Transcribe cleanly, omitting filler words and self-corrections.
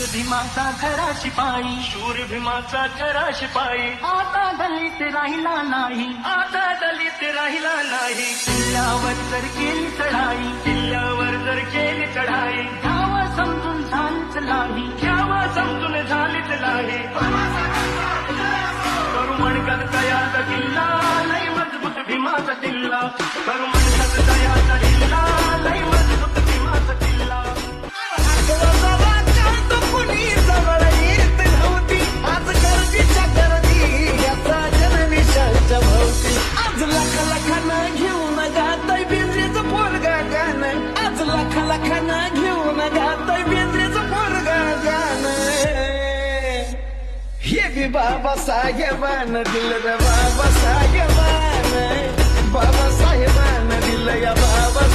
भीमाचा खरा शिपाई, शूर भीमाचा खरा शिपाई, आता दलित राहिला नाही, आता दलित राहिला नाही. किल्ल्यावर जर केली चढाई, किल्ल्यावर जर केली चढाई, घ्यावं समजून झालीच नाही. घ्यावा समजून झालीच नाही. करू म्हणकर तयाचा किल्ला, लय मजबूत भीमाचा किल्ला. करू म्हणकर तयाचा किल्ला, लय मजबूत भीमाचा किल्ला. आज लाखानं घेऊन गाताय बेंद्रेचं पोरगा गाणं. आज लाखानं घेऊन गाताय बेंद्रेचं पोरगा गाणं. हे बी बाबासाहेबानं दिलं रे, बाबासाहेबानं, बाबासाहेबानं दिलं या बाबा